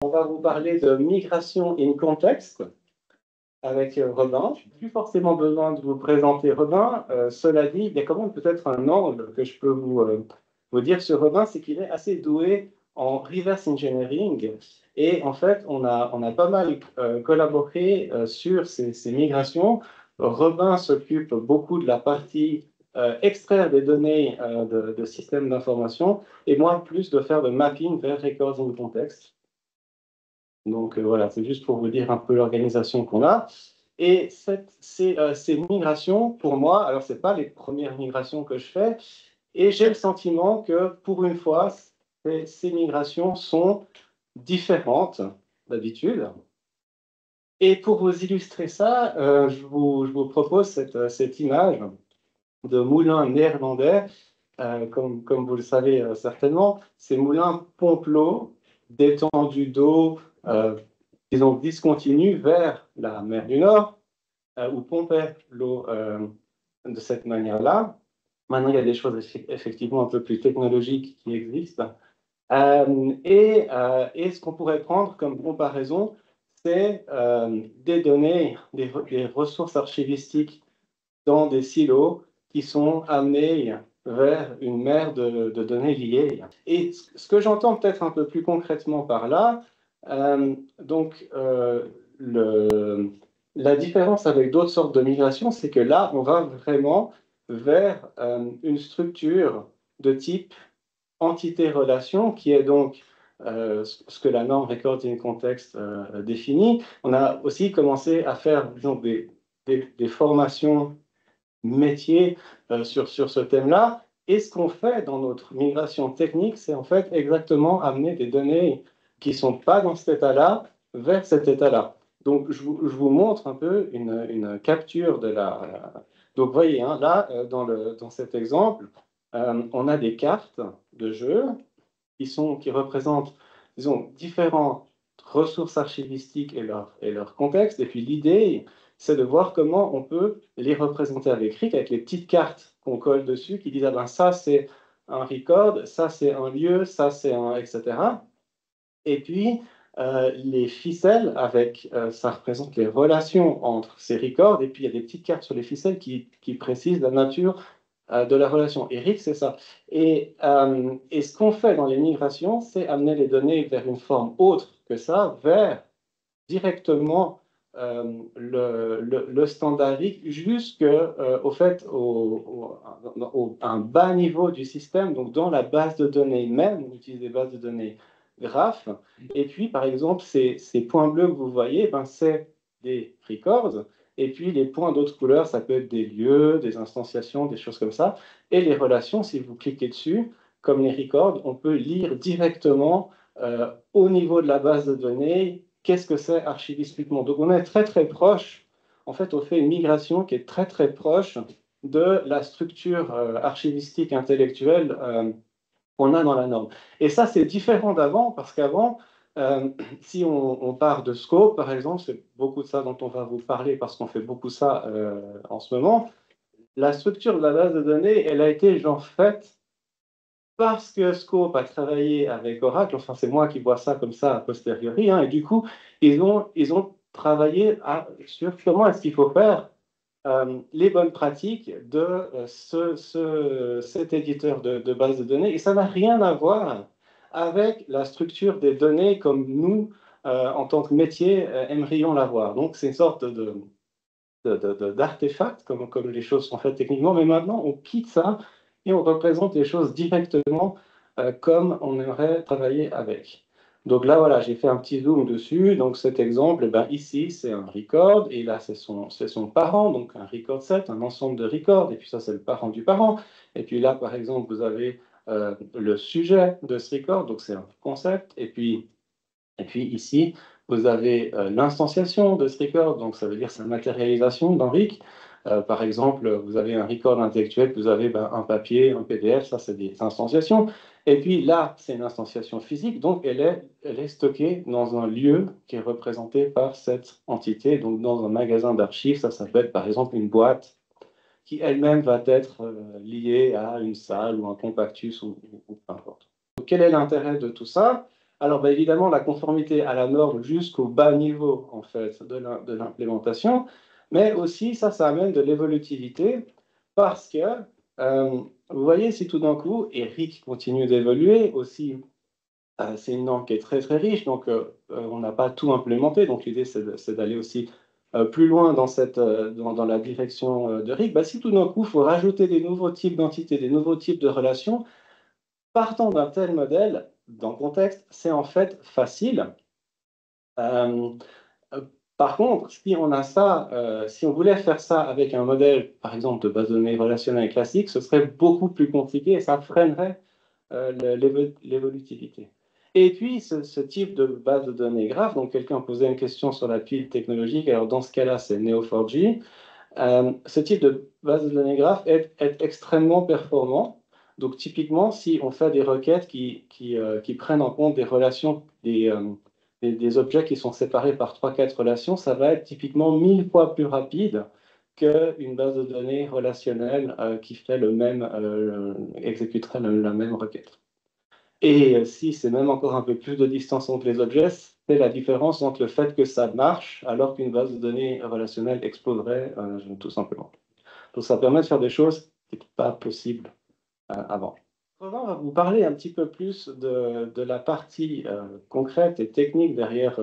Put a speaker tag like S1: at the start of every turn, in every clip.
S1: On va vous parler de migration in context avec Robin. Je n'ai plus forcément besoin de vous présenter Robin. Cela dit, il y a quand même peut-être un angle que je peux vous dire sur Robin, c'est qu'il est assez doué en reverse engineering. Et en fait, on a pas mal collaboré sur ces migrations. Robin s'occupe beaucoup de la partie extraire des données de systèmes d'information et moi plus de faire le mapping vers records in context. Donc voilà, c'est juste pour vous dire un peu l'organisation qu'on a. Et ces migrations, pour moi, alors ce n'est pas les premières migrations que je fais, et j'ai le sentiment que pour une fois, ces migrations sont différentes d'habitude. Et pour vous illustrer ça, je vous propose cette image de moulin néerlandais. Comme vous le savez certainement, ces moulins pompent l'eau détendue d'eau, disons, discontinue vers la mer du Nord, où pompaient l'eau de cette manière-là. Maintenant, il y a des choses effectivement un peu plus technologiques qui existent. Et ce qu'on pourrait prendre comme comparaison, c'est des données, des ressources archivistiques dans des silos qui sont amenés vers une mer de données liées. Et ce que j'entends peut-être un peu plus concrètement par là, la différence avec d'autres sortes de migrations, c'est que là, on va vraiment vers une structure de type entité-relation, qui est donc ce que la norme Record in Context définit. On a aussi commencé à faire disons, des formations métiers sur ce thème-là. Et ce qu'on fait dans notre migration technique, c'est en fait exactement amener des données qui ne sont pas dans cet état-là vers cet état-là. Donc, je vous montre un peu une capture de la... Donc, vous voyez, hein, là, dans cet exemple, on a des cartes de jeu qui représentent, disons, différentes ressources archivistiques et leur contexte. Et puis, l'idée, c'est de voir comment on peut les représenter avec RIC, avec les petites cartes qu'on colle dessus, qui disent, ah ben ça, c'est un record, ça, c'est un lieu, ça, c'est un... etc. Et puis, les ficelles, ça représente les relations entre ces records, et puis il y a des petites cartes sur les ficelles qui précisent la nature de la relation. Eric, c'est ça. Et ce qu'on fait dans les migrations, c'est amener les données vers une forme autre que ça, vers directement le standardique jusqu'au fait un bas niveau du système, donc dans la base de données même, on utilise des bases de données graphes. Et puis, par exemple, ces points bleus que vous voyez, ben, c'est des records. Et puis, les points d'autres couleurs, ça peut être des lieux, des instantiations, des choses comme ça. Et les relations, si vous cliquez dessus, comme les records, on peut lire directement au niveau de la base de données qu'est-ce que c'est archivistiquement. Donc, on est très, très proche. En fait, on fait une migration qui est très, très proche de la structure archivistique intellectuelle qu'on a dans la norme. Et ça, c'est différent d'avant, parce qu'avant, si on part de Scope, par exemple, c'est beaucoup de ça dont on va vous parler, parce qu'on fait beaucoup ça en ce moment, la structure de la base de données, elle a été genre faite parce que Scope a travaillé avec Oracle, enfin c'est moi qui vois ça comme ça a posteriori, hein, et du coup, ils ont travaillé sur comment est-ce qu'il faut faire les bonnes pratiques de cet éditeur de base de données. Et ça n'a rien à voir avec la structure des données comme nous, en tant que métier, aimerions l'avoir. Donc, c'est une sorte d'artefact, comme les choses sont faites techniquement, mais maintenant, on quitte ça et on représente les choses directement comme on aimerait travailler avec. Donc là, voilà, j'ai fait un petit zoom dessus. Donc cet exemple, eh ben, ici, c'est un record, et là, c'est son parent, donc un record set, un ensemble de records, et puis ça, c'est le parent du parent. Et puis là, par exemple, vous avez le sujet de ce record, donc c'est un concept, et puis ici, vous avez l'instanciation de ce record, donc ça veut dire sa matérialisation dans RIC. Par exemple, vous avez un record intellectuel, vous avez un papier, un PDF, ça c'est des instanciations. Et puis là, c'est une instanciation physique, donc elle est stockée dans un lieu qui est représenté par cette entité, donc dans un magasin d'archives, ça peut être par exemple une boîte qui elle-même va être liée à une salle ou un compactus ou peu importe. Donc, quel est l'intérêt de tout ça? Alors, bah, évidemment, la conformité à la norme jusqu'au bas niveau, en fait, de l'implémentation, mais aussi, ça amène de l'évolutivité, parce que, vous voyez, si tout d'un coup, Eric continue d'évoluer, aussi, c'est une norme qui est très, très riche, donc on n'a pas tout implémenté, donc l'idée, c'est d'aller aussi plus loin dans la direction de Rick. Bah, si tout d'un coup, il faut rajouter des nouveaux types d'entités, des nouveaux types de relations, partant d'un tel modèle, dans le contexte, c'est en fait facile. Euh, euh, Par contre, si on a ça, si on voulait faire ça avec un modèle, par exemple, de base de données relationnelle classique, ce serait beaucoup plus compliqué et ça freinerait l'évolutivité. Et puis, ce type de base de données graph, donc quelqu'un posait une question sur la pile technologique, alors dans ce cas-là, c'est Neo4j. Ce type de base de données graph est extrêmement performant. Donc, typiquement, si on fait des requêtes qui prennent en compte des relations, des objets qui sont séparés par 3-4 relations, ça va être typiquement 1000 fois plus rapide qu'une base de données relationnelle qui fait exécuterait la même requête. Et si c'est même encore un peu plus de distance entre les objets, c'est la différence entre le fait que ça marche alors qu'une base de données relationnelle exploserait tout simplement. Donc ça permet de faire des choses qui n'étaient pas possibles avant. On va vous parler un petit peu plus de la partie concrète et technique derrière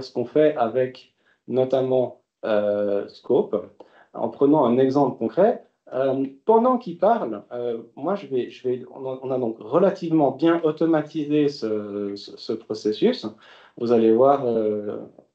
S1: ce qu'on fait avec notamment Scope, en prenant un exemple concret. Pendant qu'il parle, moi on a donc relativement bien automatisé ce processus. Vous allez voir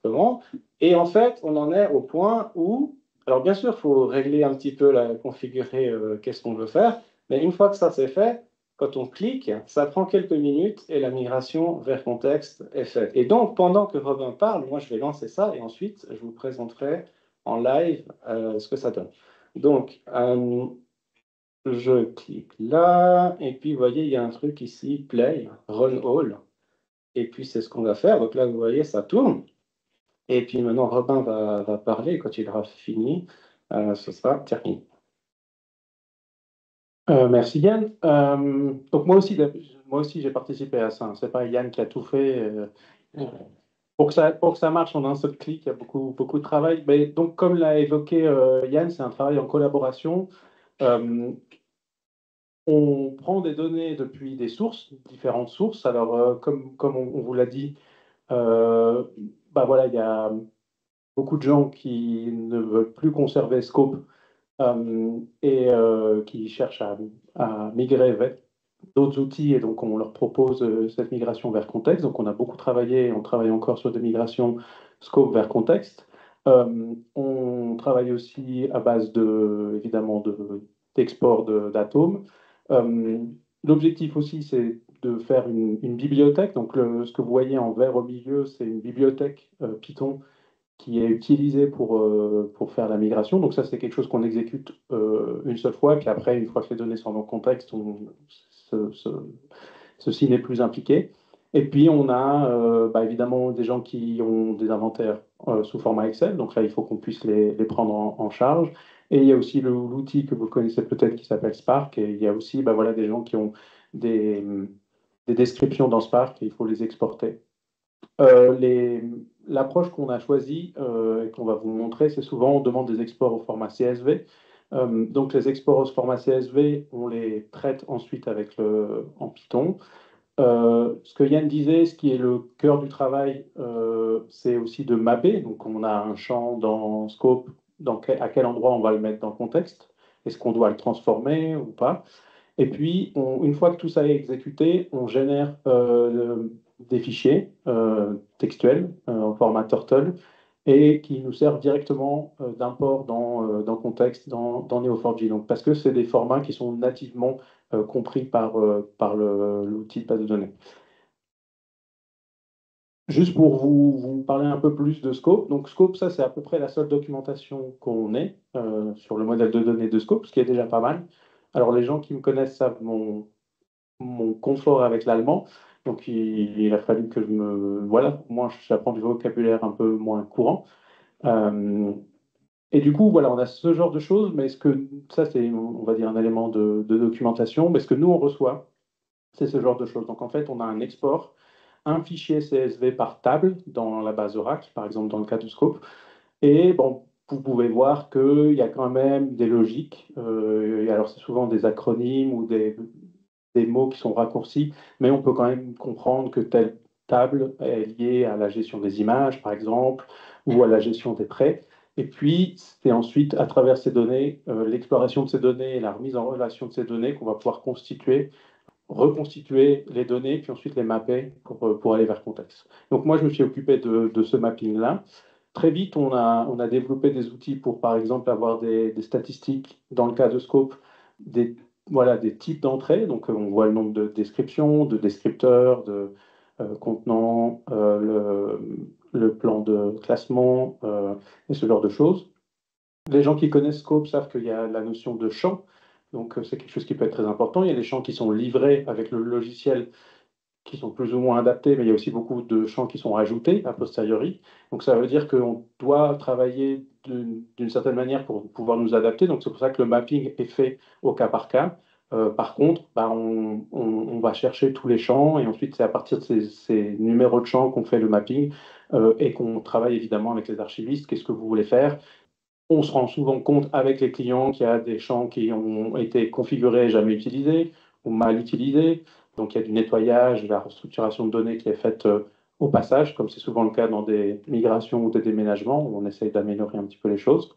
S1: comment. Et en fait, on en est au point où, alors bien sûr, il faut régler un petit peu, configurer qu'est-ce qu'on veut faire, mais une fois que ça c'est fait, quand on clique, ça prend quelques minutes et la migration vers contexte est faite. Et donc, pendant que Robin parle, moi, je vais lancer ça et ensuite, je vous présenterai en live ce que ça donne. Donc, je clique là et puis, vous voyez, il y a un truc ici, Play, Run All. Et puis, c'est ce qu'on va faire. Donc là, vous voyez, ça tourne. Et puis maintenant, Robin va parler. Et quand il aura fini, ce sera terminé.
S2: Merci Yann. Donc moi aussi j'ai participé à ça, hein. C'est pas Yann qui a tout fait. Pour que ça marche en un seul clic, il y a beaucoup de travail. Mais donc comme l'a évoqué Yann, c'est un travail en collaboration. Euh, on prend des données depuis des sources, différentes sources. Alors comme on vous l'a dit, euh, bah voilà, il y a beaucoup de gens qui ne veulent plus conserver Scope et qui cherchent à migrer vers d'autres outils et donc on leur propose cette migration vers contexte. Donc on a beaucoup travaillé, on travaille encore sur des migrations scope vers contexte. On travaille aussi à base évidemment d'export d'atomes. Euh, L'objectif aussi c'est de faire une bibliothèque. Donc ce que vous voyez en vert au milieu, c'est une bibliothèque Python qui est utilisé pour faire la migration. Donc ça, c'est quelque chose qu'on exécute une seule fois, puis après, une fois que les données sont dans le contexte, ce- ce- ceci n'est plus impliqué. Et puis, on a bah, évidemment des gens qui ont des inventaires sous format Excel. Donc là, il faut qu'on puisse les prendre en charge. Et il y a aussi l'outil que vous connaissez peut-être qui s'appelle Spark. Et il y a aussi bah, voilà, des gens qui ont des, des descriptions dans Spark et il faut les exporter. L'approche qu'on a choisie et qu'on va vous montrer, c'est souvent on demande des exports au format CSV. Donc les exports au format CSV, on les traite ensuite en Python. Ce que Yann disait, ce qui est le cœur du travail, c'est aussi de mapper. Donc on a un champ dans Scope, à quel endroit on va le mettre dans le contexte. Est-ce qu'on doit le transformer ou pas? Et puis, une fois que tout ça est exécuté, on génère des fichiers textuels en format Turtle et qui nous servent directement d'import dans contexte, dans Neo4j. Donc, parce que c'est des formats qui sont nativement compris par l'outil de base de données. Juste pour vous parler un peu plus de Scope. Donc, Scope, ça, c'est à peu près la seule documentation qu'on ait sur le modèle de données de Scope, ce qui est déjà pas mal. Alors, les gens qui me connaissent savent mon confort avec l'allemand. Donc, il a fallu que voilà, moi, j'apprends du vocabulaire un peu moins courant. Euh, et du coup, voilà, on a ce genre de choses, mais ça, c'est, on va dire, un élément de documentation. Mais ce que nous, on reçoit, c'est ce genre de choses. Donc, en fait, on a un export un fichier CSV par table dans la base Oracle, par exemple dans le cas de Scope. Et bon, vous pouvez voir qu'il y a quand même des logiques. Et alors, c'est souvent des acronymes ou des mots qui sont raccourcis, mais on peut quand même comprendre que telle table est liée à la gestion des images, par exemple, ou à la gestion des traits. Et puis, c'est ensuite, à travers ces données, l'exploration de ces données et la remise en relation de ces données qu'on va pouvoir reconstituer les données, puis ensuite les mapper pour aller vers contexte. Donc moi, je me suis occupé de ce mapping-là. Très vite, on a développé des outils pour, par exemple, avoir des statistiques, dans le cas de Scope, des, voilà, des types d'entrées. Donc, on voit le nombre de descriptions, de descripteurs, de contenants, le plan de classement et ce genre de choses. Les gens qui connaissent Scope savent qu'il y a la notion de champ. Donc, c'est quelque chose qui peut être très important. Il y a des champs qui sont livrés avec le logiciel qui sont plus ou moins adaptés, mais il y a aussi beaucoup de champs qui sont ajoutés a posteriori. Donc ça veut dire qu'on doit travailler d'une certaine manière pour pouvoir nous adapter. Donc c'est pour ça que le mapping est fait au cas par cas. Par contre, bah, on va chercher tous les champs et ensuite c'est à partir de ces numéros de champs qu'on fait le mapping et qu'on travaille évidemment avec les archivistes. Qu'est-ce que vous voulez faire? On se rend souvent compte avec les clients qu'il y a des champs qui ont été configurés et jamais utilisés ou mal utilisés. Donc il y a du nettoyage, de la restructuration de données qui est faite au passage, comme c'est souvent le cas dans des migrations ou des déménagements, où on essaye d'améliorer un petit peu les choses.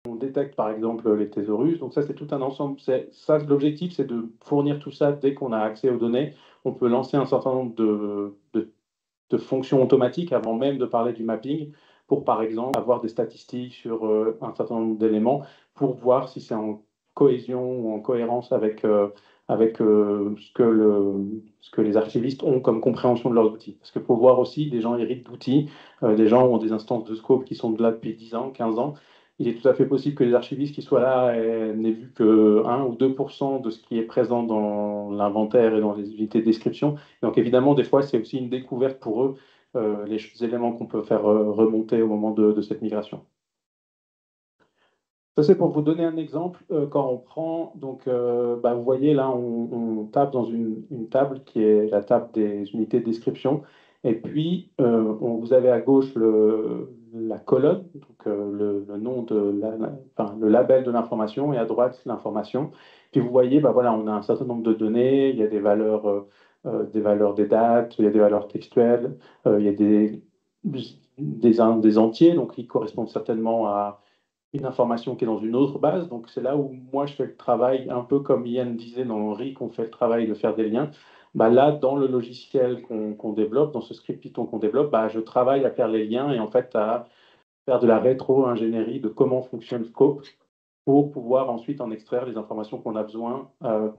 S2: On détecte par exemple les thésaurus. Donc ça, c'est tout un ensemble. Ça, l'objectif, c'est de fournir tout ça dès qu'on a accès aux données. On peut lancer un certain nombre de fonctions automatiques avant même de parler du mapping pour, par exemple, avoir des statistiques sur un certain nombre d'éléments pour voir si c'est en cohésion ou en cohérence avec ce que les archivistes ont comme compréhension de leurs outils. Parce qu'il faut voir aussi, des gens héritent d'outils, des gens ont des instances de scope qui sont là depuis 10 ans, 15 ans. Il est tout à fait possible que les archivistes qui soient là n'aient vu que 1 ou 2% de ce qui est présent dans l'inventaire et dans les unités de description. Donc évidemment, des fois, c'est aussi une découverte pour eux, les éléments qu'on peut faire remonter au moment de cette migration. Ça, c'est pour vous donner un exemple. Quand on prend, donc, bah, vous voyez là, on tape dans une table qui est la table des unités de description. Et puis, vous avez à gauche la colonne, donc le nom enfin, le label de l'information, et à droite l'information. Puis vous voyez, bah, voilà, on a un certain nombre de données, il y a des valeurs des dates, il y a des valeurs textuelles, il y a des entiers, donc qui correspondent certainement à une information qui est dans une autre base. Donc, c'est là où moi, je fais le travail, un peu comme Yann disait dans Henri, qu'on fait le travail de faire des liens. Bah, là, dans le logiciel qu'on développe, dans ce script Python qu'on développe, bah, je travaille à faire les liens et en fait à faire de la rétro-ingénierie de comment fonctionne Scope pour pouvoir ensuite en extraire les informations qu'on a besoin enfin,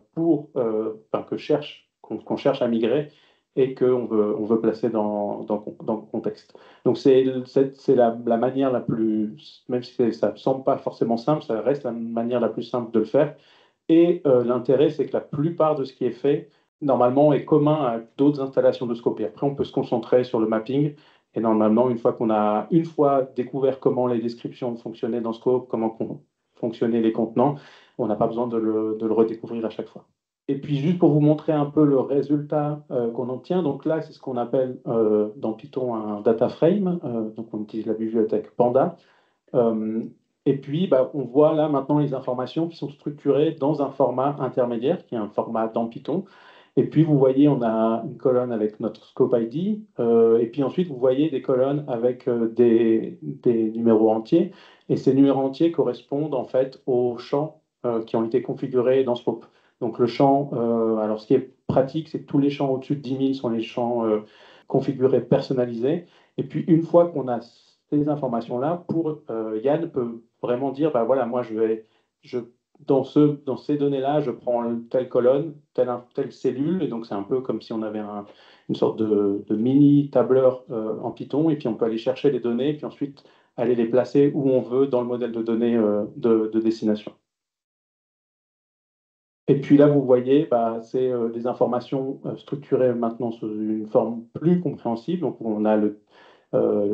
S2: qu'on cherche à migrer et on veut placer dans le contexte. Donc c'est la manière la plus, même si ça ne semble pas forcément simple, ça reste la manière la plus simple de le faire. Et l'intérêt, c'est que la plupart de ce qui est fait, normalement, est commun à d'autres installations de Scope. Et après, on peut se concentrer sur le mapping. Et normalement, une fois découvert comment les descriptions fonctionnaient dans Scope, comment fonctionnaient les contenants, on n'a pas besoin de le redécouvrir à chaque fois. Et puis, juste pour vous montrer un peu le résultat qu'on obtient, donc là, c'est ce qu'on appelle dans Python un data frame. Donc, on utilise la bibliothèque Panda. Euh, et puis, bah, on voit là maintenant les informations qui sont structurées dans un format intermédiaire, qui est un format dans Python. Et puis, vous voyez, on a une colonne avec notre scope ID. Et puis ensuite, vous voyez des colonnes avec des numéros entiers. Et ces numéros entiers correspondent en fait aux champs qui ont été configurés dans Scope. Donc, le champ, alors ce qui est pratique, c'est que tous les champs au-dessus de 10 000 sont les champs configurés personnalisés. Et puis, une fois qu'on a ces informations-là, Yann peut vraiment dire, bah voilà, moi dans ces données-là, je prends telle colonne, telle cellule, et donc c'est un peu comme si on avait une sorte de mini tableur en Python, et puis on peut aller chercher les données, et puis ensuite aller les placer où on veut dans le modèle de données de destination. Et puis là, vous voyez, bah, c'est des informations structurées maintenant sous une forme plus compréhensible. Donc, on a le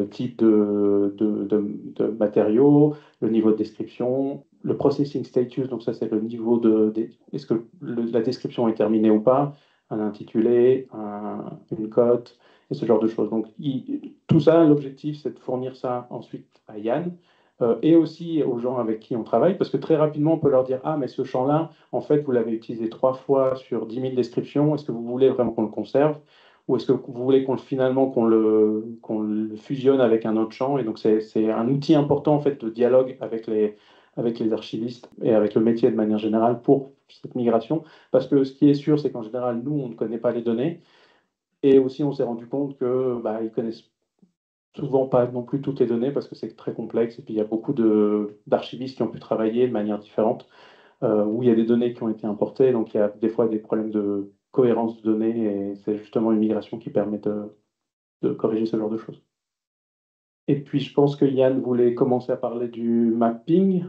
S2: type de matériaux, le niveau de description, le processing status, donc ça c'est le niveau est-ce que la description est terminée ou pas, un intitulé, une cote, et ce genre de choses. Donc, tout ça, l'objectif, c'est de fournir ça ensuite à Yann et aussi aux gens avec qui on travaille, parce que très rapidement, on peut leur dire, ah, mais ce champ-là, en fait, vous l'avez utilisé 3 fois sur 10 000 descriptions, est-ce que vous voulez vraiment qu'on le conserve? Ou est-ce que vous voulez finalement qu'on le fusionne avec un autre champ? Et donc, c'est un outil important en fait de dialogue avec les archivistes et avec le métier de manière générale pour cette migration. Parce que ce qui est sûr, c'est qu'en général, nous, on ne connaît pas les données. Et aussi, on s'est rendu compte que ils connaissent souvent pas non plus toutes les données parce que c'est très complexe. Et puis, il y a beaucoup d'archivistes qui ont pu travailler de manière différente, où il y a des données qui ont été importées. Donc, il y a des fois des problèmes de cohérence de données. Et c'est justement une migration qui permet de corriger ce genre de choses. Et puis, je pense que Yann voulait commencer à parler du mapping.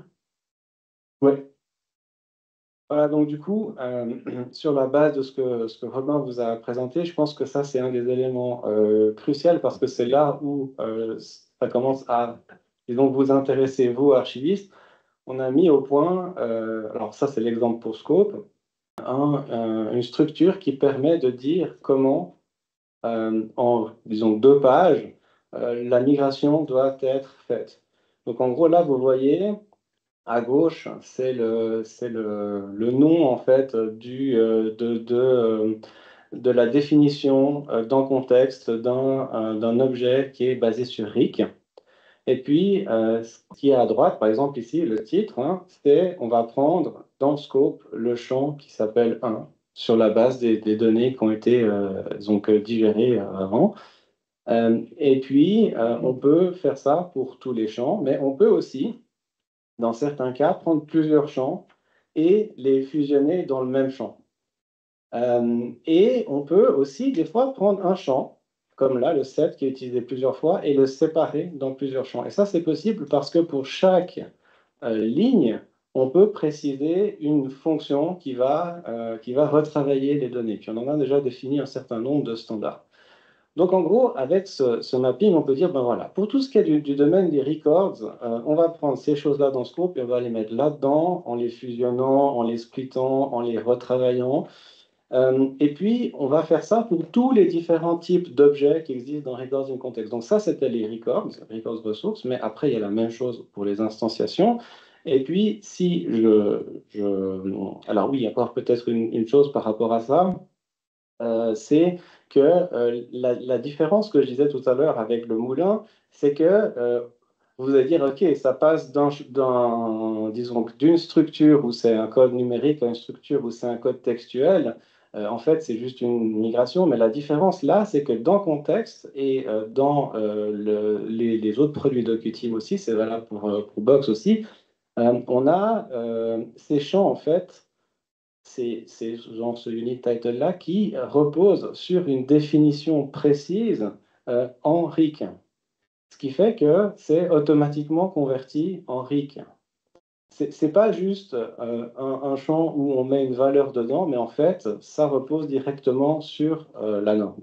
S2: Ouais.
S1: Voilà, donc du coup, sur la base de ce que Robin vous a présenté, je pense que ça, c'est un des éléments cruciaux parce que c'est là où ça commence à, disons, vous intéresser, vous, archivistes. On a mis au point, alors ça, c'est l'exemple pour Scope, une structure qui permet de dire comment, en, disons, 2 pages, la migration doit être faite. Donc en gros, là, vous voyez, à gauche, c'est le nom en fait de la définition dans le contexte d'un objet qui est basé sur RIC. Et puis, ce qui est à droite, par exemple ici, le titre, hein, c'est on va prendre dans Scope le champ qui s'appelle 1 sur la base des données qui ont été donc, digérées avant. Et puis, on peut faire ça pour tous les champs, mais on peut aussi dans certains cas, prendre plusieurs champs et les fusionner dans le même champ. Et on peut aussi, des fois, prendre un champ, comme là, le set qui est utilisé plusieurs fois, et le séparer dans plusieurs champs. Et ça, c'est possible parce que pour chaque ligne, on peut préciser une fonction qui va retravailler les données. Puis on en a déjà défini un certain nombre de standards. Donc, en gros, avec ce mapping, on peut dire, ben voilà, pour tout ce qui est du domaine des records, on va prendre ces choses-là dans Scope et on va les mettre là-dedans, en les fusionnant, en les splittant, en les retravaillant. Et puis, on va faire ça pour tous les différents types d'objets qui existent dans Records in Context. Donc, ça, c'était les records ressources, mais après, il y a la même chose pour les instantiations. Et puis, si alors oui, il y a encore peut-être une chose par rapport à ça. C'est que la différence que je disais tout à l'heure avec le moulin, c'est que vous allez dire, OK, ça passe disons, d'une structure où c'est un code numérique à une structure où c'est un code textuel. En fait, c'est juste une migration, mais la différence là, c'est que dans contexte et dans les autres produits DocuTeam aussi, c'est valable pour Box aussi, on a ces champs en fait c'est genre ce unit title-là qui repose sur une définition précise en RIC. Ce qui fait que c'est automatiquement converti en RIC. C'est pas juste un champ où on met une valeur dedans, mais en fait, ça repose directement sur la norme.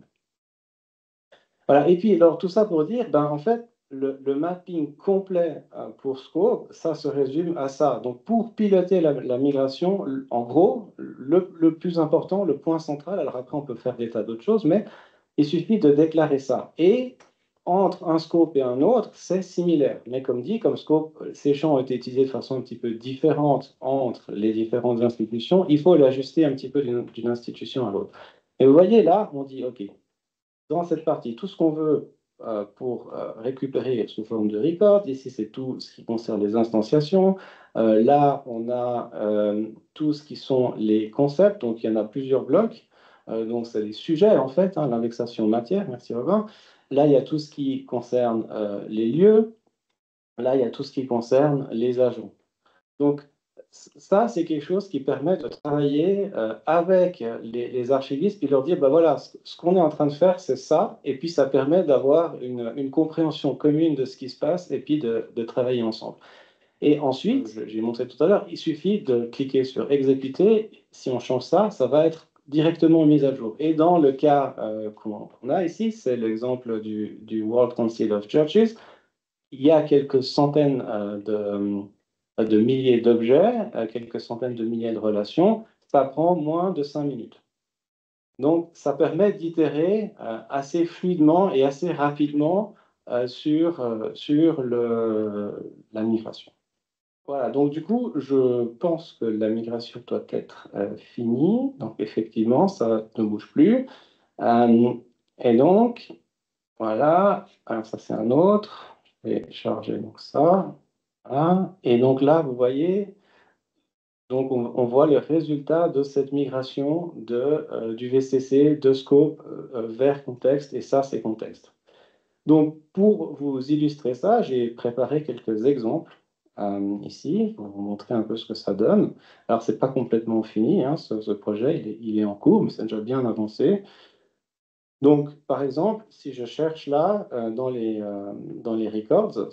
S1: Voilà. Et puis, alors, tout ça pour dire, ben, en fait, le mapping complet pour Scope, ça se résume à ça. Donc, pour piloter la migration, en gros, le plus important, le point central, alors après, on peut faire des tas d'autres choses, mais il suffit de déclarer ça. Et entre un scope et un autre, c'est similaire. Mais comme dit, comme scope, ces champs ont été utilisés de façon un petit peu différente entre les différentes institutions, il faut l'ajuster un petit peu d'une institution à l'autre. Et vous voyez là, on dit, OK, dans cette partie, tout ce qu'on veut pour récupérer sous forme de record. Ici, c'est tout ce qui concerne les instantiations. Là, on a tout ce qui sont les concepts. Donc, il y en a plusieurs blocs. Donc, c'est des sujets, en fait, hein, l'indexation matière. Merci, Robin. Là, il y a tout ce qui concerne les lieux. Là, il y a tout ce qui concerne les agents. Donc, ça, c'est quelque chose qui permet de travailler avec les archivistes puis leur dire, ben voilà, ce qu'on est en train de faire, c'est ça, et puis ça permet d'avoir une compréhension commune de ce qui se passe et puis de travailler ensemble. Et ensuite, j'ai montré tout à l'heure, il suffit de cliquer sur exécuter. Si on change ça, ça va être directement mis à jour. Et dans le cas qu'on a ici, c'est l'exemple du World Council of Churches. Il y a quelques centaines de milliers d'objets, quelques centaines de milliers de relations. Ça prend moins de 5 minutes. Donc, ça permet d'itérer assez fluidement et assez rapidement sur la migration. Voilà, donc du coup, je pense que la migration doit être finie. Donc, effectivement, ça ne bouge plus. Euh, et donc, voilà, alors ça c'est un autre. Je vais charger donc ça. Voilà. Et donc là, vous voyez, donc on voit les résultats de cette migration du VCC de Scope vers contexte, et ça c'est contexte. Donc pour vous illustrer ça, j'ai préparé quelques exemples ici pour vous montrer un peu ce que ça donne. Alors c'est pas complètement fini, hein, ce projet, il est en cours, mais c'est déjà bien avancé. Donc, par exemple, si je cherche là, dans les records,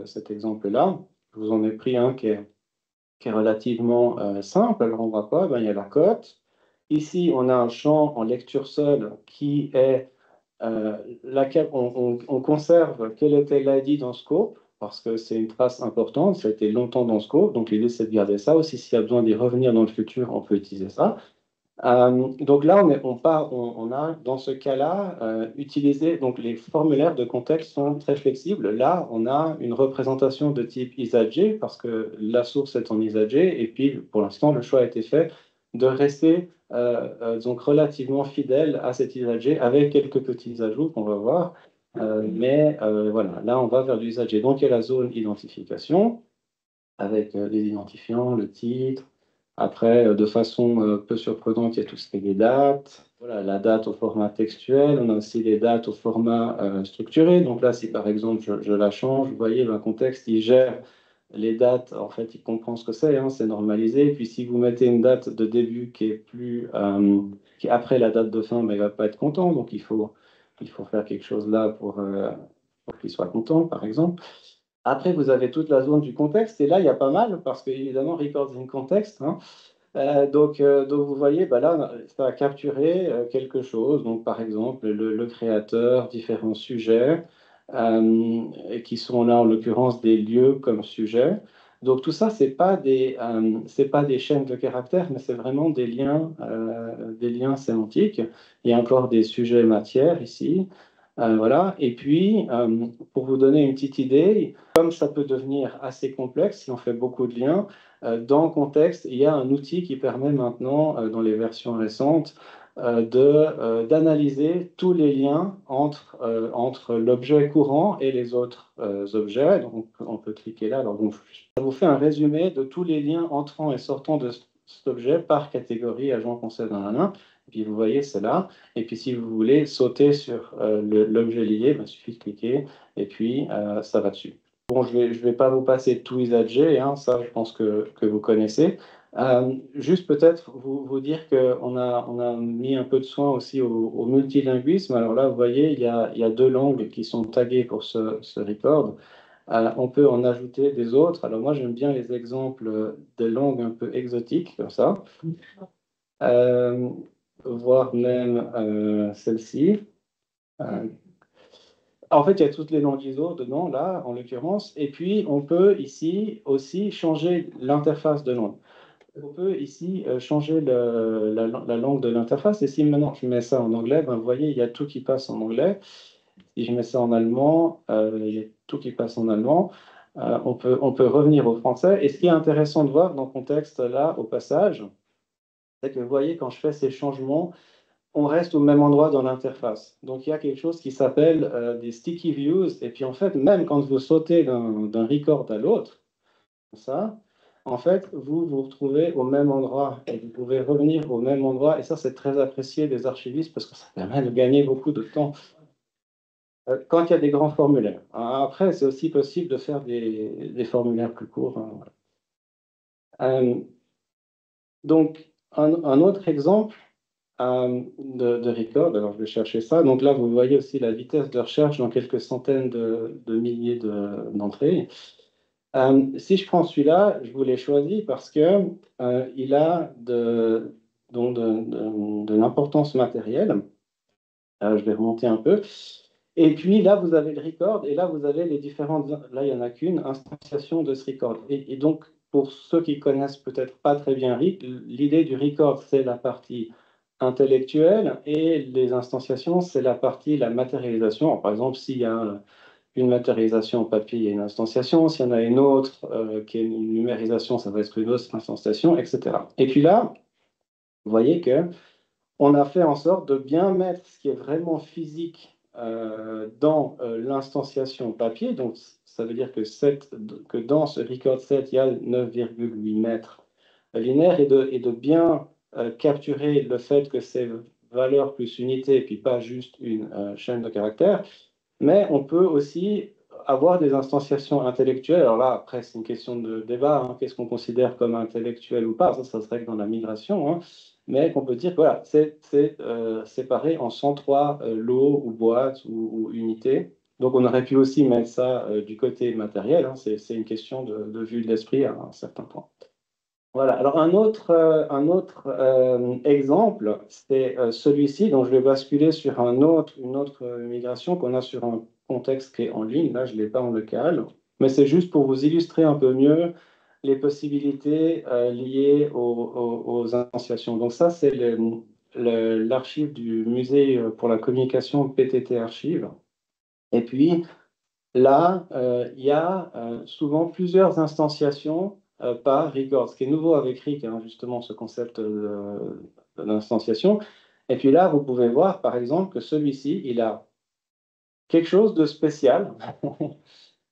S1: cet exemple-là, je vous en ai pris un qui est relativement simple. Alors, on voit quoi? Ben, il y a la cote. Ici, on a un champ en lecture seule qui est laquelle on conserve quel était l'ID dans Scope, parce que c'est une trace importante, ça a été longtemps dans Scope, donc l'idée c'est de garder ça. Aussi, s'il y a besoin d'y revenir dans le futur, on peut utiliser ça. Donc là, on a dans ce cas-là utilisé, donc les formulaires de contexte sont très flexibles. Là, on a une représentation de type ISAG parce que la source est en ISAG et puis pour l'instant, le choix a été fait de rester donc relativement fidèle à cet ISAG avec quelques petits ajouts qu'on va voir. Mais voilà, là, on va vers du ISAG. Donc il y a la zone identification avec les identifiants, le titre. Après, de façon peu surprenante, il y a tout ce qui est les dates. Voilà, la date au format textuel. On a aussi les dates au format structuré. Donc là, si par exemple je la change, vous voyez, le contexte, il gère les dates. En fait, il comprend ce que c'est, hein, c'est normalisé. Et puis si vous mettez une date de début qui est après la date de fin, ben, il ne va pas être content. Donc il faut faire quelque chose là pour qu'il soit content, par exemple. Après, vous avez toute la zone du contexte, et là, il y a pas mal, parce que évidemment, records in context, hein. Donc, vous voyez, bah là, ça a capturé quelque chose. Donc, par exemple, le créateur, différents sujets, et qui sont là, en l'occurrence, des lieux comme sujet. Donc, tout ça, c'est pas des chaînes de caractères, mais c'est vraiment des liens sémantiques. Il y a encore des sujets matières ici. Voilà. Et puis, pour vous donner une petite idée, comme ça peut devenir assez complexe si on fait beaucoup de liens, dans Contexte, il y a un outil qui permet maintenant, dans les versions récentes, d'analyser tous les liens entre l'objet courant et les autres objets. Donc, on peut cliquer là. Alors, donc, ça vous fait un résumé de tous les liens entrant et sortant de cet objet par catégorie, agent, concept, nanana. Et puis, vous voyez, c'est là. Et puis, si vous voulez sauter sur l'objet lié, ben, il suffit de cliquer et puis ça va dessus. Bon, je vais pas vous passer tout ISAG, hein, ça je pense que vous connaissez. Juste peut-être vous dire on a mis un peu de soin aussi au multilinguisme. Alors là, vous voyez, il y a deux langues qui sont taguées pour ce record. On peut en ajouter des autres. Alors moi, j'aime bien les exemples de langues un peu exotiques, comme ça. Euh, Voire même celle-ci. Euh, En fait, il y a toutes les langues ISO dedans, là, en l'occurrence. Et puis, on peut ici aussi changer l'interface de langue. On peut ici changer la langue de l'interface. Et si maintenant je mets ça en anglais, ben, vous voyez, il y a tout qui passe en anglais. Si je mets ça en allemand, il y a tout qui passe en allemand. On peut revenir au français. Et ce qui est intéressant de voir dans le contexte, là, au passage, c'est que vous voyez, quand je fais ces changements, on reste au même endroit dans l'interface. Donc il y a quelque chose qui s'appelle des sticky views. Et puis en fait, même quand vous sautez d'un record à l'autre, ça, en fait, vous vous retrouvez au même endroit et vous pouvez revenir au même endroit. Et ça, c'est très apprécié des archivistes parce que ça permet de gagner beaucoup de temps quand il y a des grands formulaires. Après, c'est aussi possible de faire des formulaires plus courts, hein. Euh, donc, un autre exemple de record. Alors, je vais chercher ça. Donc là, vous voyez aussi la vitesse de recherche dans quelques centaines de milliers d'entrées. Si je prends celui-là, je vous l'ai choisi parce que il a donc de l'importance matérielle. Je vais remonter un peu. Et puis là, vous avez le record, et là, vous avez les différentes, là, il n'y en a qu'une, instantiation de ce record. Et donc, pour ceux qui connaissent peut-être pas très bien RIP, l'idée du record, c'est la partie intellectuelle et les instantiations, c'est la matérialisation. Par exemple, s'il y a une matérialisation en papier, il y a une instantiation. S'il y en a une autre qui est une numérisation, ça va être une autre instantiation, etc. Et puis là, vous voyez que on a fait en sorte de bien mettre ce qui est vraiment physique dans l'instanciation papier. Donc, ça veut dire que dans ce record set, il y a 9,8 mètres linéaires et de bien capturer le fait que c'est valeur plus unité et puis pas juste une chaîne de caractères. Mais on peut aussi avoir des instantiations intellectuelles. Alors là, après, c'est une question de débat. Hein. Qu'est-ce qu'on considère comme intellectuel ou pas? Ça serait que dans la migration. Hein. Mais qu'on peut dire que voilà, c'est séparé en 103 lots ou boîtes ou unités. Donc on aurait pu aussi mettre ça du côté matériel. Hein. C'est une question de vue de l'esprit à un certain point. Voilà. Alors un autre exemple, c'est celui-ci. Donc je vais basculer sur une autre migration qu'on a sur un contexte qui est en ligne. Là, je ne l'ai pas en local, mais c'est juste pour vous illustrer un peu mieux les possibilités liées aux associations. Donc ça, c'est l'archive du musée pour la communication PTT Archive. Et puis, là, il y a souvent plusieurs instantiations par record, ce qui est nouveau avec RIC, hein, justement, ce concept d'instanciation. Et puis là, vous pouvez voir, par exemple, que celui-ci, il a quelque chose de spécial.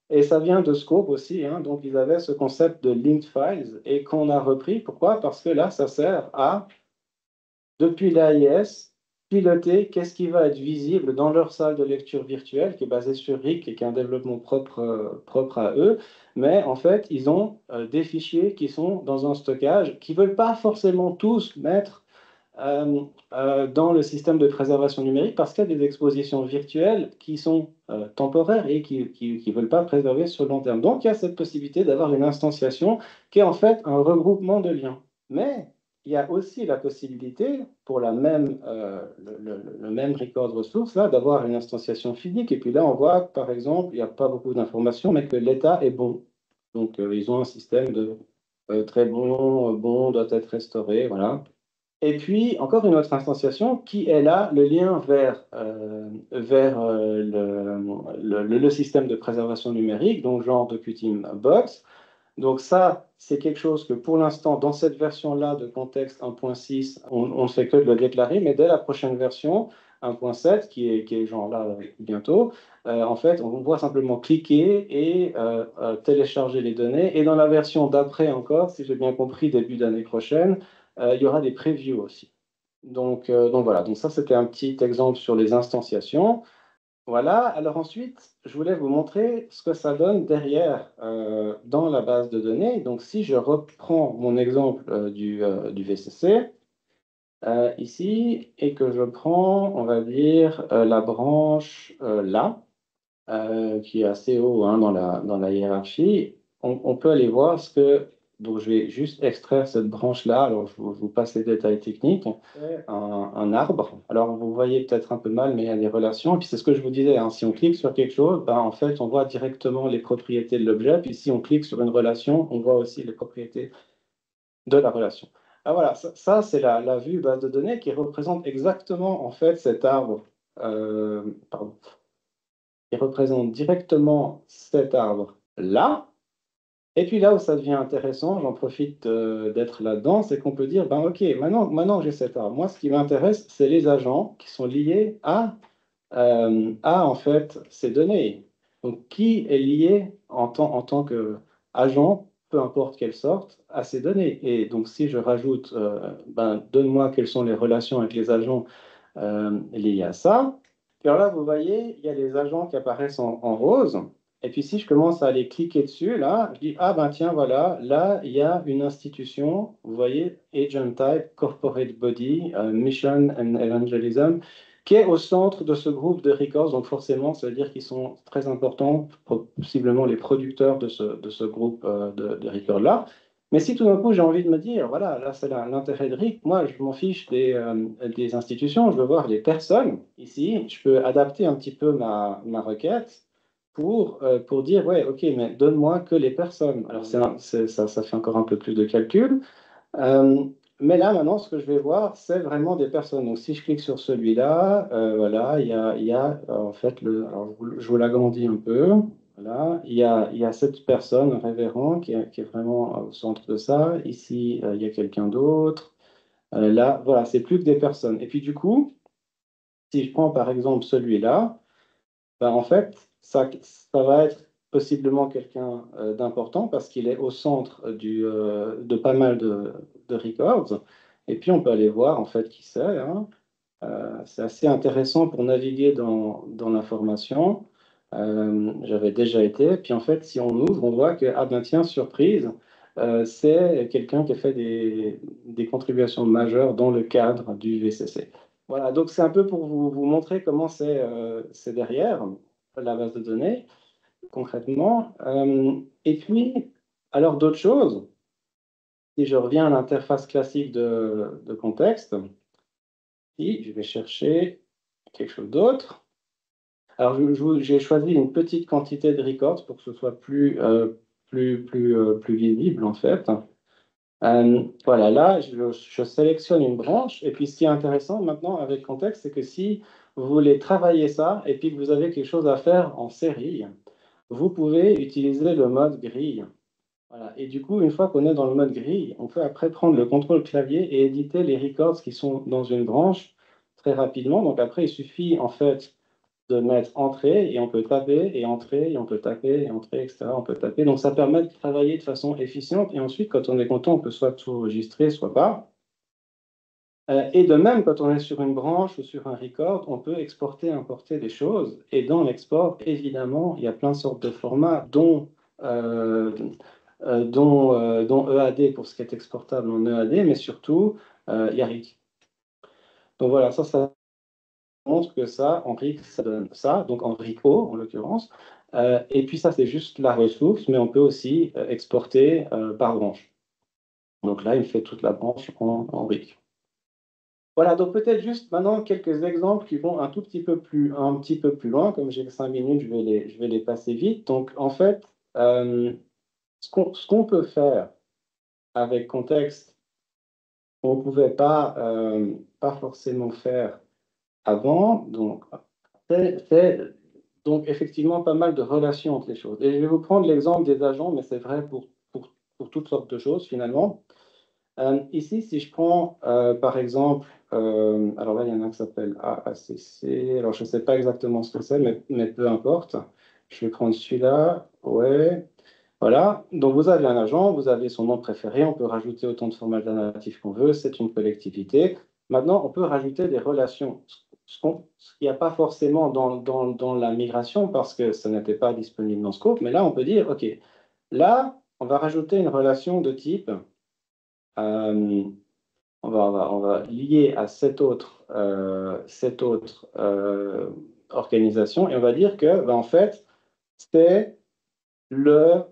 S1: Et ça vient de Scope aussi. Hein, donc, ils avaient ce concept de linked files et qu'on a repris. Pourquoi? Parce que là, ça sert à, depuis l'AIS, piloter qu'est-ce qui va être visible dans leur salle de lecture virtuelle qui est basée sur RIC et qui est un développement propre à eux. Mais en fait, ils ont des fichiers qui sont dans un stockage qui ne veulent pas forcément tous mettre dans le système de préservation numérique parce qu'il y a des expositions virtuelles qui sont temporaires et qui ne veulent pas préserver sur le long terme. Donc, il y a cette possibilité d'avoir une instantiation qui est en fait un regroupement de liens. Mais il y a aussi la possibilité, pour le même record ressource, là, d'avoir une instantiation physique. Et puis là, on voit que, par exemple, il n'y a pas beaucoup d'informations, mais que l'état est bon. Donc, ils ont un système de très bon, bon, doit être restauré, voilà. Et puis, encore une autre instantiation qui est là, le lien vers le système de préservation numérique, donc genre de Qtime Box. Donc ça, c'est quelque chose que pour l'instant, dans cette version-là de contexte 1.6, on ne fait que de le déclarer, mais dès la prochaine version, 1.7, qui est genre là bientôt, en fait, on va simplement cliquer et télécharger les données. Et dans la version d'après encore, si j'ai bien compris, début d'année prochaine, il y aura des previews aussi. Donc voilà, donc ça c'était un petit exemple sur les instantiations. Voilà, alors ensuite, je voulais vous montrer ce que ça donne derrière dans la base de données. Donc si je reprends mon exemple du VCC ici et que je prends, on va dire, la branche là, qui est assez haut hein, dans la hiérarchie, on peut aller voir ce que... Donc, je vais juste extraire cette branche-là. Alors, je vous passe les détails techniques. Un arbre. Alors, vous voyez peut-être un peu mal, mais il y a des relations. Et puis, c'est ce que je vous disais. Hein, si on clique sur quelque chose, ben, en fait, on voit directement les propriétés de l'objet. Puis, si on clique sur une relation, on voit aussi les propriétés de la relation. Ah, voilà, ça c'est la vue base de données qui représente exactement, en fait, cet arbre. Pardon, qui représente directement cet arbre-là. Et puis là où ça devient intéressant, j'en profite d'être là-dedans, c'est qu'on peut dire, ben ok, maintenant que j'ai cet arbre, moi ce qui m'intéresse, c'est les agents qui sont liés à en fait ces données. Donc qui est lié en tant qu'agent, peu importe quelle sorte, à ces données. Et donc si je rajoute, ben, donne-moi quelles sont les relations avec les agents liés à ça. Puis alors là, vous voyez, il y a les agents qui apparaissent en rose. Et puis si je commence à aller cliquer dessus, là, je dis, ah ben tiens, voilà, là, il y a une institution, vous voyez, Agent Type, Corporate Body, Mission and Evangelism, qui est au centre de ce groupe de records. Donc forcément, ça veut dire qu'ils sont très importants, possiblement les producteurs de ce groupe de records-là. Mais si tout d'un coup j'ai envie de me dire, voilà, là c'est l'intérêt de RIC, moi je m'en fiche des institutions, je veux voir les personnes ici, je peux adapter un petit peu ma requête pour dire, ouais, ok, mais donne-moi que les personnes. Alors ça fait encore un peu plus de calcul. mais là, maintenant, ce que je vais voir, c'est vraiment des personnes. Donc, si je clique sur celui-là, voilà, il y a en fait, alors, je vous l'agrandis un peu. Voilà, il y a cette personne, un révérend, qui est vraiment au centre de ça. Ici, il y a quelqu'un d'autre. Là, voilà, c'est plus que des personnes. Et puis, du coup, si je prends par exemple celui-là, ben, en fait, ça va être possiblement quelqu'un d'important parce qu'il est au centre de pas mal de records. Et puis, on peut aller voir en fait qui c'est, hein. C'est assez intéressant pour naviguer dans l'information. J'avais déjà été. Puis en fait, si on ouvre, on voit que, ah ben tiens, surprise, c'est quelqu'un qui a fait des contributions majeures dans le cadre du VCC. Voilà, donc c'est un peu pour vous montrer comment c'est derrière la base de données, concrètement. Et puis, alors d'autres choses, si je reviens à l'interface classique de contexte, ici, je vais chercher quelque chose d'autre. Alors, j'ai choisi une petite quantité de records pour que ce soit plus visible, en fait. Voilà, là, je sélectionne une branche. Et puis, ce qui est intéressant maintenant avec Context, c'est que si vous voulez travailler ça et puis que vous avez quelque chose à faire en série, vous pouvez utiliser le mode grille. Voilà. Et du coup, une fois qu'on est dans le mode grille, on peut après prendre le contrôle clavier et éditer les records qui sont dans une branche très rapidement. Donc après, il suffit en fait de mettre entrée et on peut taper et entrer et on peut taper et entrer, etc. On peut taper. Donc ça permet de travailler de façon efficiente et ensuite, quand on est content, on peut soit tout enregistrer, soit pas. Et de même, quand on est sur une branche ou sur un record, on peut exporter, importer des choses. Et dans l'export, évidemment, il y a plein de sortes de formats, dont EAD pour ce qui est exportable en EAD, mais surtout YARIC. Donc voilà, ça montre que ça, en RIC, ça donne ça, donc en RICO en l'occurrence. Et puis ça, c'est juste la ressource, mais on peut aussi exporter par branche. Donc là, il fait toute la branche en RIC. Voilà, donc peut-être juste maintenant quelques exemples qui vont un petit peu plus loin. Comme j'ai que 5 minutes, je vais les passer vite. Donc en fait, ce qu'on peut faire avec contexte, on ne pouvait pas forcément faire avant. Donc, c'est donc effectivement pas mal de relations entre les choses. Et je vais vous prendre l'exemple des agents, mais c'est vrai pour toutes sortes de choses finalement. Ici, si je prends par exemple, alors là, il y en a un qui s'appelle AACC, alors je ne sais pas exactement ce que c'est, mais peu importe. Je vais prendre celui-là, ouais. Voilà, donc vous avez un agent, vous avez son nom préféré, on peut rajouter autant de formats alternatifs qu'on veut, c'est une collectivité. Maintenant, on peut rajouter des relations, ce qu'il n'y a pas forcément dans la migration parce que ça n'était pas disponible dans Scope, mais là, on peut dire, OK, là, on va rajouter une relation de type, euh, on va lier à cette autre organisation et on va dire que, ben, en fait, c'est le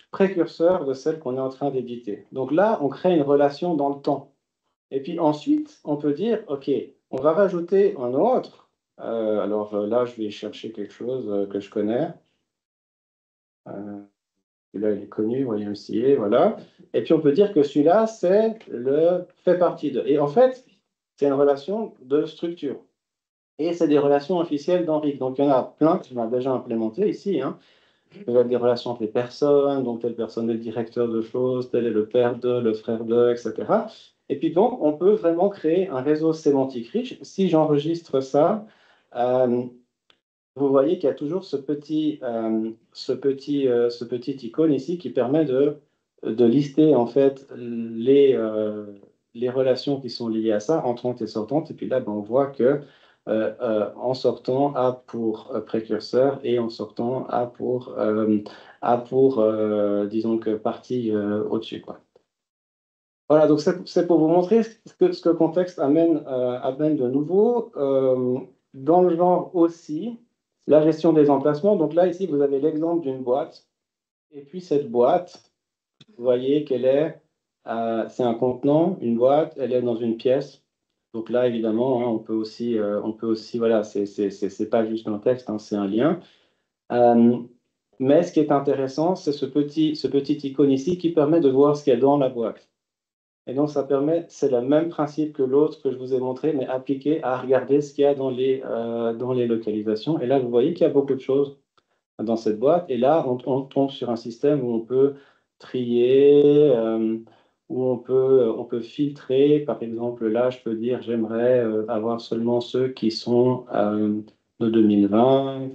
S1: précurseur de celle qu'on est en train d'éditer. Donc là, on crée une relation dans le temps. Et puis ensuite, on peut dire, OK, on va rajouter un autre. Là, je vais chercher quelque chose que je connais. Celui-là, il est connu, William C.A., voilà. Et puis on peut dire que celui-là, fait partie de. Et en fait, c'est une relation de structure. Et c'est des relations officielles d'Henri. Donc il y en a plein qui a déjà implémenté ici, hein. Vous avez des relations entre les personnes, donc telle personne est le directeur de choses, tel est le père de, le frère de, etc. Et puis donc, on peut vraiment créer un réseau sémantique riche. Si j'enregistre ça, euh, vous voyez qu'il y a toujours ce petit icône ici qui permet de lister en fait les relations qui sont liées à ça, entrantes et sortantes. Et puis là, ben, on voit que en sortant, A pour précurseur et en sortant, A pour disons que partie au-dessus, quoi. Voilà, donc c'est pour vous montrer ce que le contexte amène de nouveau. Dans le genre aussi, la gestion des emplacements. Donc là, ici, vous avez l'exemple d'une boîte. Et puis cette boîte, vous voyez c'est un contenant, une boîte, elle est dans une pièce. Donc là, évidemment, hein, on peut aussi, voilà, c'est pas juste un texte, hein, c'est un lien. Euh, mais ce qui est intéressant, c'est ce petit icône ici qui permet de voir ce qu'il y a dans la boîte. Et donc, ça permet, c'est le même principe que l'autre que je vous ai montré, mais appliqué à regarder ce qu'il y a dans les localisations. Et là, vous voyez qu'il y a beaucoup de choses dans cette boîte. Et là, on tombe sur un système où on peut trier, où on peut filtrer. Par exemple, là, je peux dire, j'aimerais avoir seulement ceux qui sont de 2020.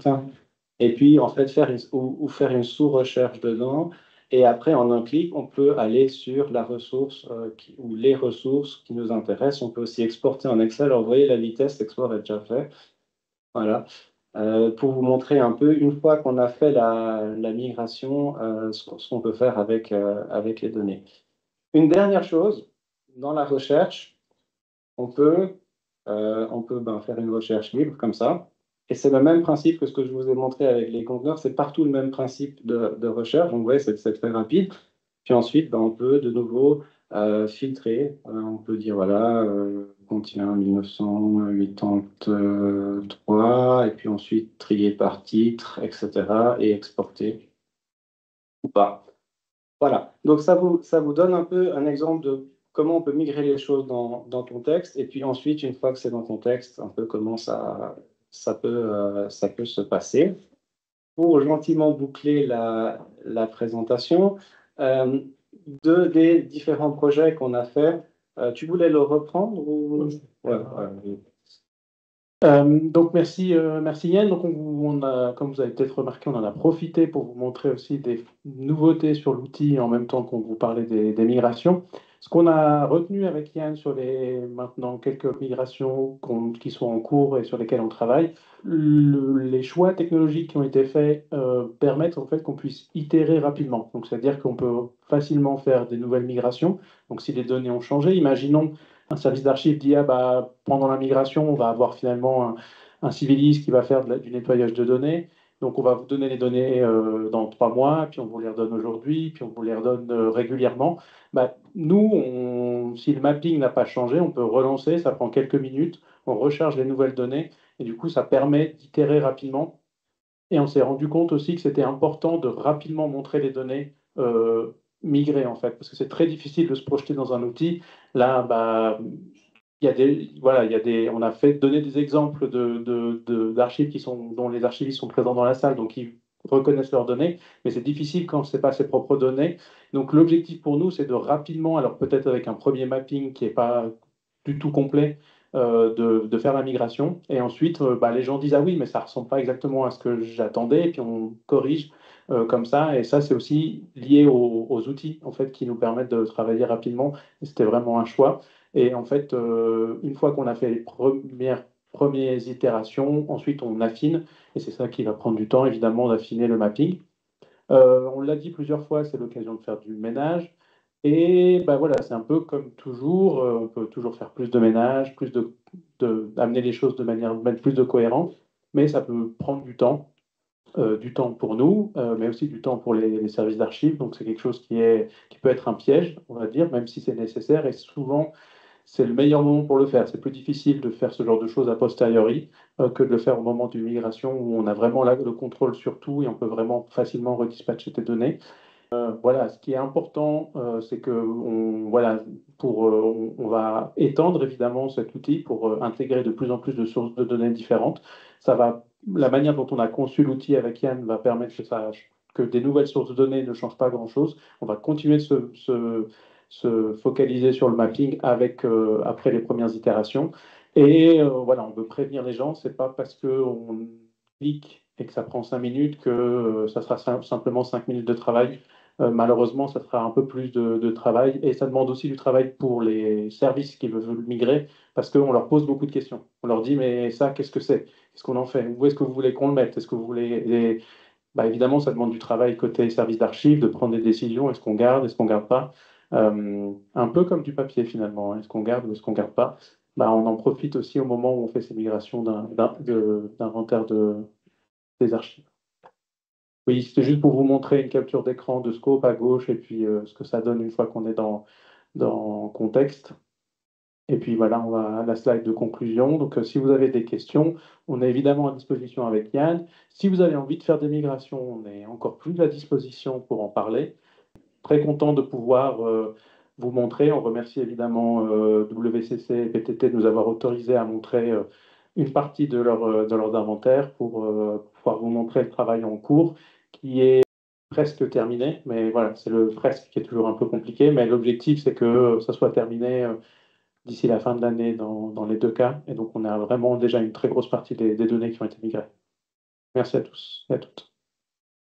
S1: Et puis, en fait, ou faire une sous-recherche dedans. Et après, en un clic, on peut aller sur la ressource ou les ressources qui nous intéressent. On peut aussi exporter en Excel. Alors, vous voyez, la vitesse, l'export est déjà fait. Voilà. Pour vous montrer un peu, une fois qu'on a fait la migration, ce qu'on peut faire avec les données. Une dernière chose, dans la recherche, on peut faire une recherche libre comme ça. Et c'est le même principe que ce que je vous ai montré avec les conteneurs. C'est partout le même principe de recherche. Donc, vous voyez, c'est très rapide. Puis ensuite, on peut de nouveau filtrer. On peut dire, voilà, contient 1983, et puis ensuite trier par titre, etc., et exporter ou pas. Voilà. Donc, ça vous donne un peu un exemple de comment on peut migrer les choses dans ton texte. Et puis ensuite, une fois que c'est dans ton texte, un peu comment ça peut se passer. Pour gentiment boucler la présentation, euh, des différents projets qu'on a fait, tu voulais le reprendre ou... Ouais, ouais.
S2: Donc merci Yann. Donc comme vous avez peut-être remarqué, on en a profité pour vous montrer aussi des nouveautés sur l'outil en même temps qu'on vous parlait des migrations. Ce qu'on a retenu avec Yann sur les maintenant quelques migrations qui sont en cours et sur lesquelles on travaille, les choix technologiques qui ont été faits permettent en fait qu'on puisse itérer rapidement. Donc c'est-à-dire qu'on peut facilement faire des nouvelles migrations. Donc si les données ont changé, imaginons un service d'archives dit ah, bah, pendant la migration, on va avoir finalement un civiliste qui va faire du nettoyage de données. Donc, on va vous donner les données dans 3 mois, puis on vous les redonne aujourd'hui, puis on vous les redonne régulièrement. Bah, nous, si le mapping n'a pas changé, on peut relancer, ça prend quelques minutes, on recharge les nouvelles données, et du coup, ça permet d'itérer rapidement. Et on s'est rendu compte aussi que c'était important de rapidement montrer les données migrées, en fait, parce que c'est très difficile de se projeter dans un outil. Là, bah, on a fait donner des exemples d'archives dont les archivistes sont présents dans la salle, donc ils reconnaissent leurs données, mais c'est difficile quand ce n'est pas ses propres données. Donc l'objectif pour nous, c'est de rapidement, alors peut-être avec un premier mapping qui n'est pas du tout complet, de faire la migration. Et ensuite, les gens disent, ah oui, mais ça ne ressemble pas exactement à ce que j'attendais, et puis on corrige comme ça. Et ça, c'est aussi lié aux outils en fait, qui nous permettent de travailler rapidement. Et c'était vraiment un choix. Et en fait, une fois qu'on a fait les premières itérations, ensuite on affine, et c'est ça qui va prendre du temps, évidemment, d'affiner le mapping. On l'a dit plusieurs fois, c'est l'occasion de faire du ménage. Et bah voilà, c'est un peu comme toujours, on peut toujours faire plus de ménage, amener les choses de manière, mettre plus de cohérence, mais ça peut prendre du temps pour nous, mais aussi du temps pour les services d'archives. Donc c'est quelque chose qui peut être un piège, on va dire, même si c'est nécessaire. Et souvent, c'est le meilleur moment pour le faire. C'est plus difficile de faire ce genre de choses a posteriori que de le faire au moment d'une migration où on a vraiment le contrôle sur tout et on peut vraiment facilement redispatcher tes données. Voilà, ce qui est important, c'est que on va étendre évidemment cet outil pour intégrer de plus en plus de sources de données différentes. La manière dont on a conçu l'outil avec Yann va permettre que des nouvelles sources de données ne changent pas grand-chose. On va continuer de se focaliser sur le mapping après les premières itérations. Et voilà, on veut prévenir les gens, c'est pas parce qu'on clique et que ça prend 5 minutes que ça sera simplement 5 minutes de travail. Malheureusement, ça sera un peu plus de travail et ça demande aussi du travail pour les services qui veulent migrer parce qu'on leur pose beaucoup de questions. On leur dit, mais ça, qu'est-ce que c'est? Qu'est-ce qu'on en fait? Où est-ce que vous voulez qu'on le mette? Est-ce que vous voulez... évidemment, ça demande du travail côté service d'archives, de prendre des décisions. Est-ce qu'on garde? Est-ce qu'on garde pas? Un peu comme du papier finalement. Est-ce qu'on garde ou est-ce qu'on garde pas? On en profite aussi au moment où on fait ces migrations d'inventaire des archives. Oui, c'était juste pour vous montrer une capture d'écran de scope à gauche et puis ce que ça donne une fois qu'on est dans contexte. Et puis voilà, on va à la slide de conclusion. Donc si vous avez des questions, on est évidemment à disposition avec Yann. Si vous avez envie de faire des migrations, on est encore plus à disposition pour en parler. Très content de pouvoir vous montrer. On remercie évidemment WCC et PTT de nous avoir autorisé à montrer une partie de leurs inventaires pour pouvoir vous montrer le travail en cours qui est presque terminé. Mais voilà, c'est le presque qui est toujours un peu compliqué. Mais l'objectif, c'est que ça soit terminé d'ici la fin de l'année dans les deux cas. Et donc, on a vraiment déjà une très grosse partie des données qui ont été migrées. Merci à tous et à toutes.